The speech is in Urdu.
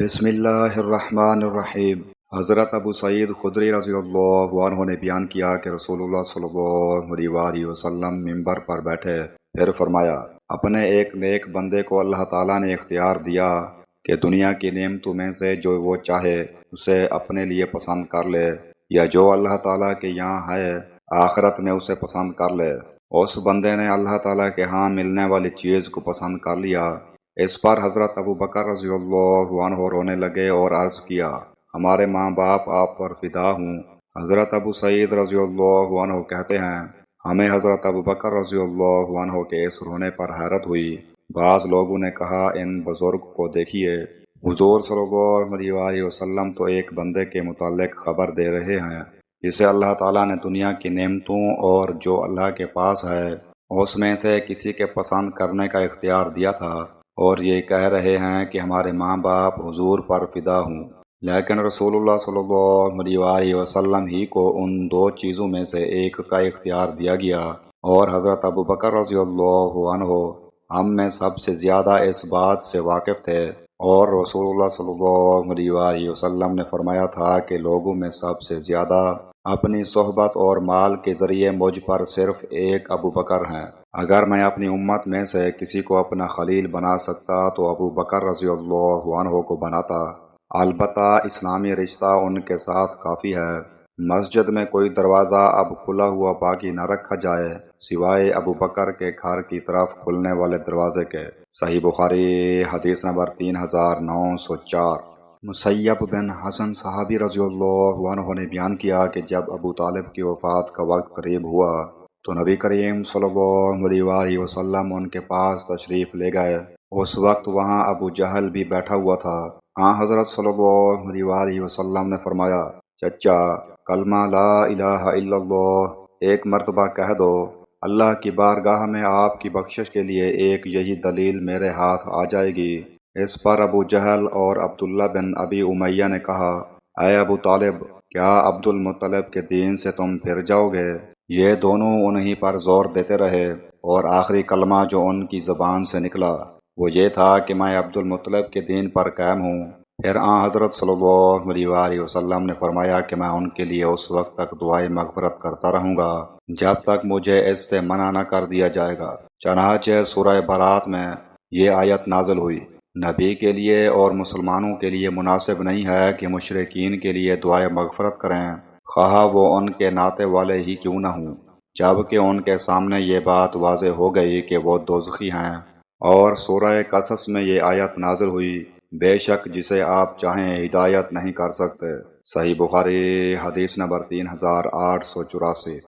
بسم اللہ الرحمن الرحیم۔ حضرت ابو سعید خدری رضی اللہ عنہ نے بیان کیا کہ رسول اللہ صلی اللہ علیہ وآلہ وسلم منبر پر بیٹھے، پھر فرمایا، اپنے ایک نیک بندے کو اللہ تعالیٰ نے اختیار دیا کہ دنیا کی نعمتوں میں سے جو وہ چاہے اسے اپنے لیے پسند کر لے، یا جو اللہ تعالیٰ کے یہاں ہے آخرت میں اسے پسند کر لے۔ اس بندے نے اللہ تعالیٰ کے ہاں ملنے والی چیز کو پسند کر لیا۔ اس پر حضرت ابو بکر رضی اللہ عنہ رونے لگے اور عرض کیا، ہمارے ماں باپ آپ پر فدا ہوں۔ حضرت ابو سعید رضی اللہ عنہ کہتے ہیں، ہمیں حضرت ابو بکر رضی اللہ عنہ کے اس رونے پر حیرت ہوئی۔ بعض لوگوں نے کہا، ان بزرگ کو دیکھیے، حضور صلی اللہ علیہ وآلہ وسلم تو ایک بندے کے متعلق خبر دے رہے ہیں جسے اللہ تعالیٰ نے دنیا کی نعمتوں اور جو اللہ کے پاس ہے اس میں سے کسی کے پسند کرنے کا اختیار دیا تھا، اور یہ کہہ رہے ہیں کہ ہمارے ماں باپ حضور پر فدا ہوں۔ لیکن رسول اللہ صلی اللہ علیہ وآلہ وسلم ہی کو ان دو چیزوں میں سے ایک کا اختیار دیا گیا، اور حضرت ابو بکر رضی اللہ عنہ ہم میں سب سے زیادہ اس بات سے واقف تھے، اور رسول اللہ صلی اللہ علیہ وآلہ وسلم نے فرمایا تھا کہ لوگوں میں سب سے زیادہ اپنی صحبت اور مال کے ذریعے مجھ پر صرف ایک ابو بکر ہیں۔ اگر میں اپنی امت میں سے کسی کو اپنا خلیل بنا سکتا تو ابو بکر رضی اللہ عنہ کو بناتا۔ البتہ اسلامی رشتہ ان کے ساتھ کافی ہے۔ مسجد میں کوئی دروازہ اب کھلا ہوا باقی نہ رکھا جائے سوائے ابو بکر کے گھر کی طرف کھلنے والے دروازے کے۔ صحیح بخاری حدیث نمبر 3904۔ مسیب بن حسن صحابی رضی اللہ عنہ نے بیان کیا کہ جب ابو طالب کی وفات کا وقت قریب ہوا تو نبی کریم صلی اللہ علیہ وآلہ وسلم ان کے پاس تشریف لے گئے۔ اس وقت وہاں ابو جہل بھی بیٹھا ہوا تھا۔ حضرت صلی اللہ علیہ وآلہ وسلم نے فرمایا، چچا، کلمہ لا الہ الا اللہ ایک مرتبہ کہہ دو، اللہ کی بارگاہ میں آپ کی بخشش کے لیے ایک یہی دلیل میرے ہاتھ آ جائے گی۔ اس پر ابو جہل اور عبداللہ بن ابی امیہ نے کہا، اے ابو طالب، کیا عبد المطلب کے دین سے تم پھر جاؤ گے؟ یہ دونوں انہی پر زور دیتے رہے، اور آخری کلمہ جو ان کی زبان سے نکلا وہ یہ تھا کہ میں عبد المطلب کے دین پر قائم ہوں۔ پھر حضرت صلی اللہ علیہ وآلہ وسلم نے فرمایا کہ میں ان کے لیے اس وقت تک دعائے مغفرت کرتا رہوں گا جب تک مجھے اس سے منع نہ کر دیا جائے گا۔ چنانچہ سورہ برات میں یہ آیت نازل ہوئی، نبی کے لیے اور مسلمانوں کے لیے مناسب نہیں ہے کہ مشرکین کے لیے دعائے مغفرت کریں، خواہ وہ ان کے ناطے والے ہی کیوں نہ ہوں، جبکہ ان کے سامنے یہ بات واضح ہو گئی کہ وہ دوزخی ہیں۔ اور سورہ قصص میں یہ آیت نازل ہوئی، بے شک جسے آپ چاہیں ہدایت نہیں کر سکتے۔ صحیح بخاری حدیث نمبر 3884۔